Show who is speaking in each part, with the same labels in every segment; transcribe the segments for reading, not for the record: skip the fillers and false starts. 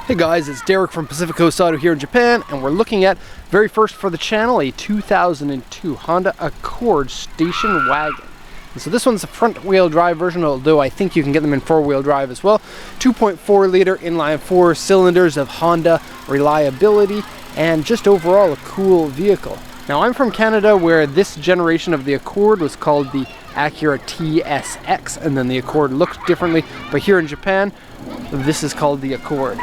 Speaker 1: Hey guys, it's Derek from Pacific Coast Auto here in Japan, and we're looking at, very first for the channel, a 2002 Honda Accord station wagon. And so this one's a front wheel drive version, although I think you can get them in four wheel drive as well. 2.4 liter inline 4 cylinders of Honda reliability, and just overall a cool vehicle. Now I'm from Canada, where this generation of the Accord was called the Acura TSX, and then the Accord looked differently, but here in Japan this is called the Accord.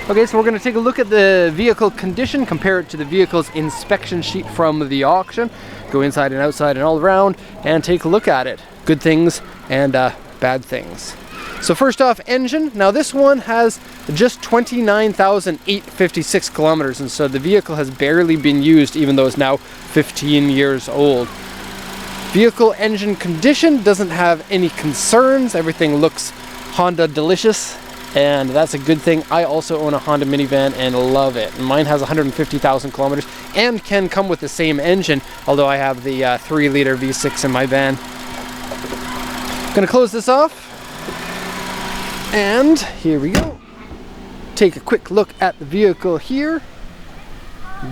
Speaker 1: Okay, so we're going to take a look at the vehicle condition, compare it to the vehicle's inspection sheet from the auction, go inside and outside and all around, and take a look at it. Good things and bad things. So first off, engine. Now this one has just 29,856 kilometers, and so the vehicle has barely been used, even though it's now 15 years old. Vehicle engine condition doesn't have any concerns. Everything looks Honda delicious, and that's a good thing. I also own a Honda minivan and love it. Mine has 150,000 kilometers and can come with the same engine, although I have the 3-liter V6 in my van. Gonna close this off, and here we go. Take a quick look at the vehicle here.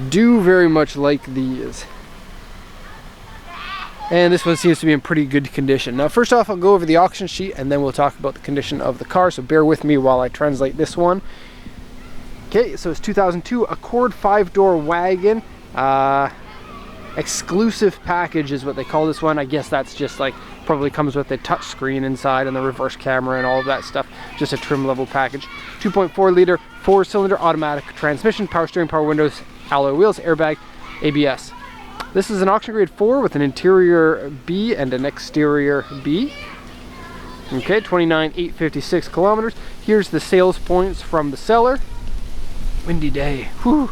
Speaker 1: Do very much like these. And this one seems to be in pretty good condition. Now first off, I'll go over the auction sheet and then we'll talk about the condition of the car, so bear with me while I translate this one. Okay, so it's 2002 Accord 5-door wagon. Exclusive package is what they call this one. I guess that's just like, probably comes with a touch screen inside and the reverse camera and all of that stuff. Just a trim level package. 2.4 liter 4-cylinder automatic transmission, power steering, power windows, alloy wheels, airbag, ABS. This is an auction grade 4 with an interior B and an exterior B. Okay, 29,856 kilometers. Here's the sales points from the seller. Windy day. Whew.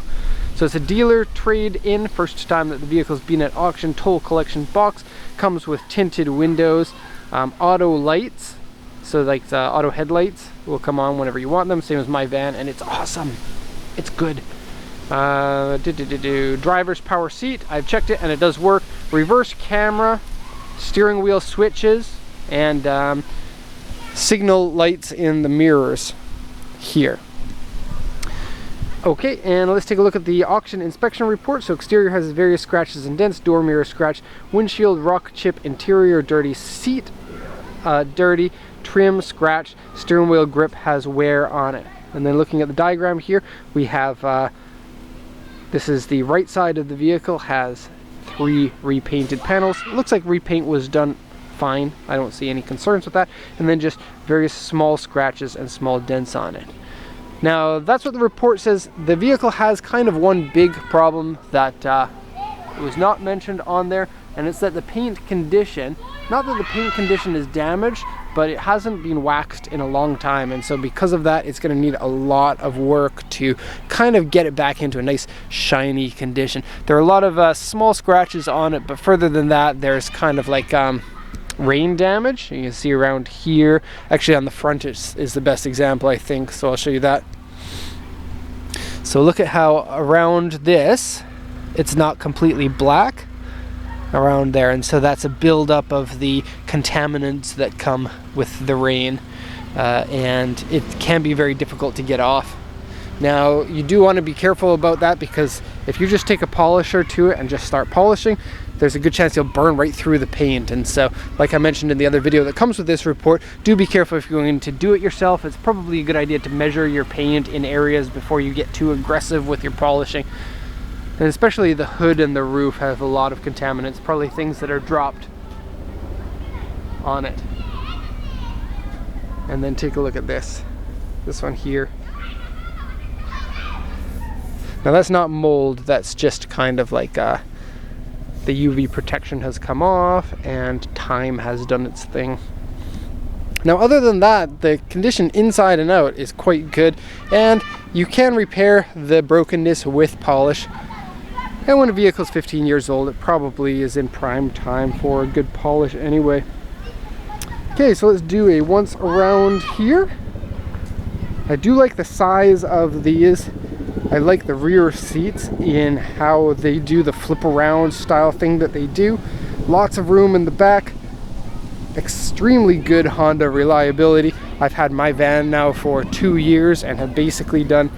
Speaker 1: So it's a dealer trade-in, first time that the vehicle's been at auction. Toll collection box, comes with tinted windows, auto lights, so like the auto headlights will come on whenever you want them, same as my van, and it's awesome. It's good. Driver's power seat, I've checked it and it does work. Reverse camera, steering wheel switches, and signal lights in the mirrors here. Okay, and let's take a look at the auction inspection report. So exterior has various scratches and dents, door mirror scratch, windshield rock chip, interior dirty, seat dirty, trim scratch, steering wheel grip has wear on it. And then looking at the diagram here, we have this is the right side of the vehicle, has 3 repainted panels. It looks like repaint was done fine. I don't see any concerns with that. And then just various small scratches and small dents on it. Now that's what the report says. The vehicle has kind of one big problem that was not mentioned on there, and it's that the paint condition, not that the paint condition is damaged, but it hasn't been waxed in a long time, and so because of that it's going to need a lot of work to kind of get it back into a nice shiny condition. There are a lot of small scratches on it, but further than that there's kind of like rain damage. You can see around here, actually on the front is the best example I think, so I'll show you that. So look at how around this it's not completely black around there, and so that's a buildup of the contaminants that come with the rain, and it can be very difficult to get off. Now you do want to be careful about that, because if you just take a polisher to it and just start polishing, there's a good chance you'll burn right through the paint. And so, like I mentioned in the other video that comes with this report, do be careful if you're going to do it yourself. It's probably a good idea to measure your paint in areas before you get too aggressive with your polishing. And especially the hood and the roof have a lot of contaminants, probably things that are dropped on it. And then take a look at this one here. Now that's not mold, that's just kind of like the UV protection has come off and time has done its thing. Now other than that, the condition inside and out is quite good, and you can repair the brokenness with polish. And when a vehicle is 15 years old, it probably is in prime time for a good polish anyway. Okay, so let's do a once around here. I do like the size of these. I like the rear seats in how they do the flip around style thing that they do. Lots of room in the back. Extremely good Honda reliability. I've had my van now for 2 years and have basically done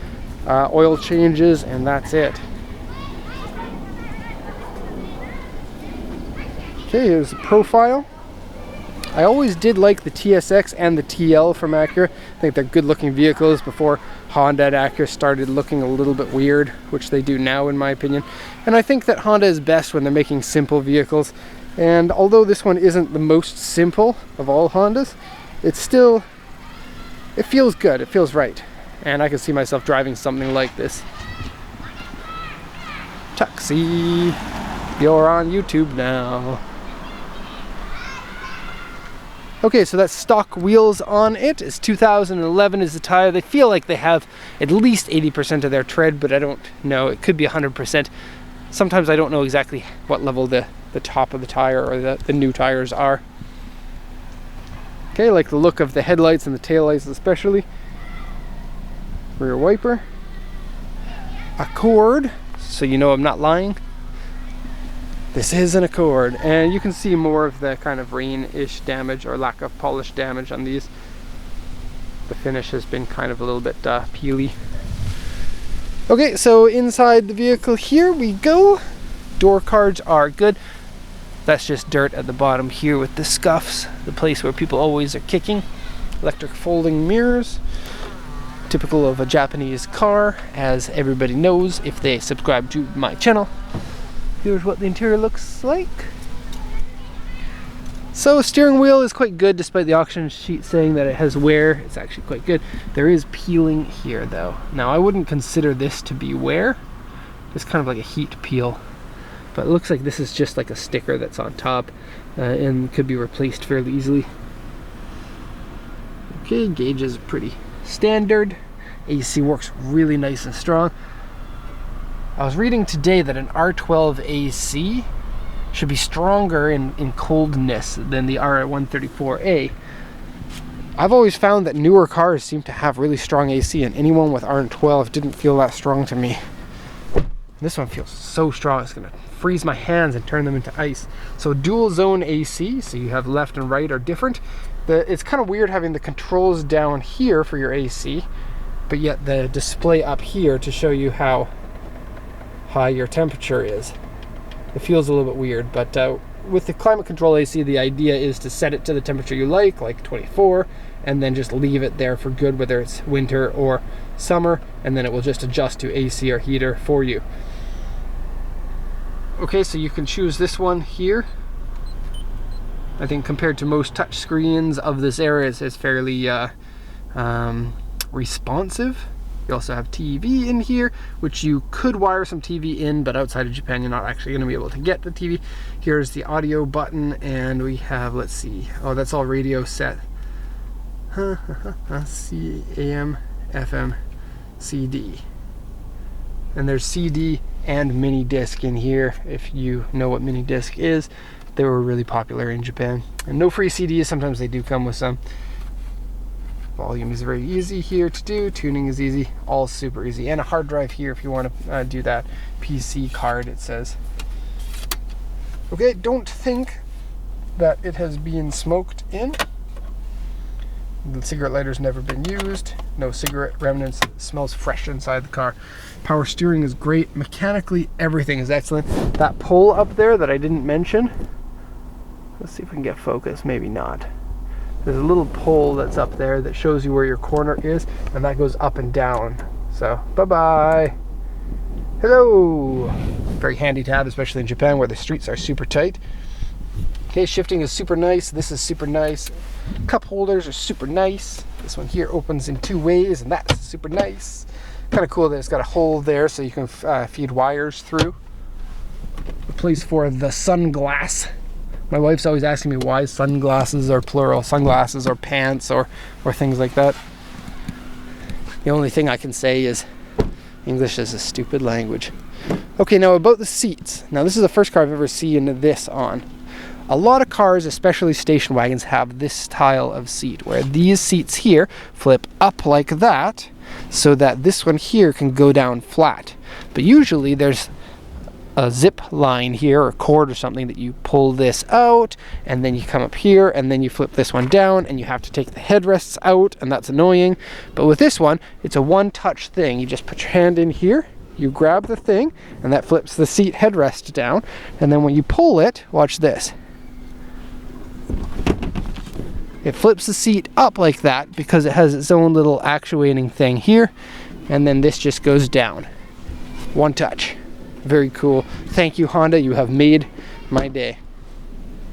Speaker 1: oil changes, and that's it. Okay, here's the profile. I always did like the TSX and the TL from Acura. I think they're good looking vehicles before Honda and Acura started looking a little bit weird, which they do now in my opinion. And I think that Honda is best when they're making simple vehicles. And although this one isn't the most simple of all Hondas, it feels good, it feels right. And I can see myself driving something like this. Taxi, you're on YouTube now. Okay, so that's stock wheels on it. It's 2011 is the tire. They feel like they have at least 80% of their tread, but I don't know. It could be 100%. Sometimes I don't know exactly what level the top of the tire or the new tires are. Okay, like the look of the headlights and the taillights especially. Rear wiper. Accord, so you know I'm not lying. This is an Accord, and you can see more of the kind of rain-ish damage or lack of polish damage on these. The finish has been kind of a little bit peely. Okay, so inside the vehicle here we go. Door cards are good. That's just dirt at the bottom here with the scuffs, the place where people always are kicking. Electric folding mirrors, typical of a Japanese car, as everybody knows if they subscribe to my channel. Here's what the interior looks like. So steering wheel is quite good despite the auction sheet saying that it has wear. It's actually quite good. There is peeling here though. Now I wouldn't consider this to be wear. It's kind of like a heat peel. But it looks like this is just like a sticker that's on top and could be replaced fairly easily. Okay, gauge is pretty standard. AC works really nice and strong. I was reading today that an R12 AC should be stronger in coldness than the R134A. I've always found that newer cars seem to have really strong AC, and anyone with R12 didn't feel that strong to me. This one feels so strong, it's gonna freeze my hands and turn them into ice. So dual zone AC, so you have left and right are different. It's kind of weird having the controls down here for your AC, but yet the display up here to show you how high your temperature is. It feels a little bit weird, but with the climate control AC, the idea is to set it to the temperature you like 24, and then just leave it there for good, whether it's winter or summer, and then it will just adjust to AC or heater for you. Okay, so you can choose this one here. I think compared to most touch screens of this era, it's fairly responsive. You also have TV in here, which you could wire some TV in, but outside of Japan you're not actually going to be able to get the TV. Here's the audio button, and we have, let's see, oh, that's all radio set. C, AM, FM, CD. And there's CD and mini disc in here, if you know what mini disc is. They were really popular in Japan. And no free CDs, sometimes they do come with some. Volume is very easy here to do, tuning is easy, all super easy. And a hard drive here if you want to do that. PC card, it says. Okay, don't think that it has been smoked in. The cigarette lighter's never been used. No cigarette remnants. It smells fresh inside the car. Power steering is great. Mechanically, everything is excellent. That pull up there that I didn't mention. Let's see if we can get focus. Maybe not. There's a little pole that's up there that shows you where your corner is, and that goes up and down. So, bye-bye. Hello. Very handy to have, especially in Japan where the streets are super tight. Okay, shifting is super nice. This is super nice. Cup holders are super nice. This one here opens in 2 ways, and that's super nice. Kind of cool that it's got a hole there so you can feed wires through. A place for the sunglass. My wife's always asking me why sunglasses are plural, sunglasses or pants or things like that. The only thing I can say is English is a stupid language. Okay, now about the seats. Now this is the first car I've ever seen this on. A lot of cars, especially station wagons, have this style of seat where these seats here flip up like that so that this one here can go down flat. But usually there's a zip line here, or cord or something, that you pull this out, and then you come up here, and then you flip this one down, and you have to take the headrests out, and that's annoying. But with this one, it's a one-touch thing. You just put your hand in here, you grab the thing, and that flips the seat headrest down, and then when you pull it, watch this. It flips the seat up like that because it has its own little actuating thing here, and then this just goes down. One touch. Very cool. Thank you, Honda. You have made my day.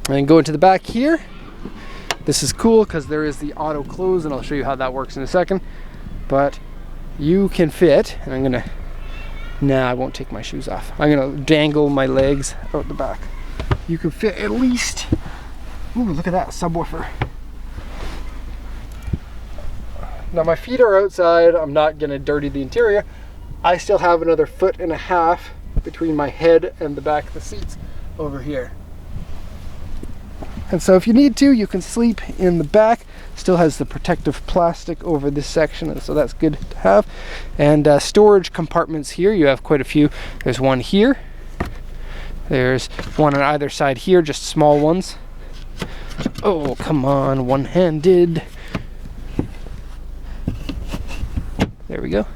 Speaker 1: And then go into the back here. This is cool because there is the auto close, and I'll show you how that works in a second. But you can fit, and I'm gonna, nah, I won't take my shoes off. I'm gonna dangle my legs out the back. You can fit at least, ooh, look at that subwoofer. Now my feet are outside. I'm not gonna dirty the interior. I still have another 1.5 feet between my head and the back of the seats over here. And so if you need to, you can sleep in the back. Still has the protective plastic over this section, and so that's good to have. And storage compartments here, you have quite a few. There's one here. There's one on either side here, just small ones. Oh, come on, one-handed. There we go.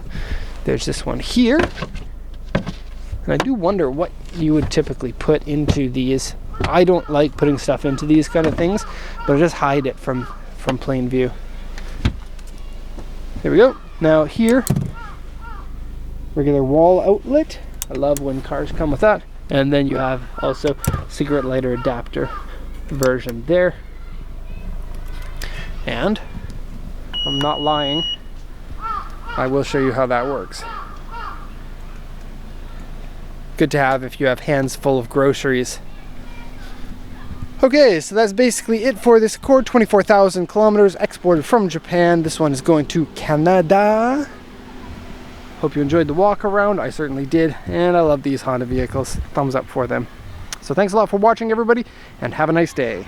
Speaker 1: There's this one here. And I do wonder what you would typically put into these. I don't like putting stuff into these kind of things, but I just hide it from plain view. There we go. Now here, regular wall outlet. I love when cars come with that. And then you have also cigarette lighter adapter version there. And I'm not lying. I will show you how that works. Good to have if you have hands full of groceries. Okay, so that's basically it for this Accord. 24,000 kilometers exported from Japan. This one is going to Canada. Hope you enjoyed the walk around. I certainly did, and I love these Honda vehicles. Thumbs up for them. So thanks a lot for watching, everybody, and have a nice day.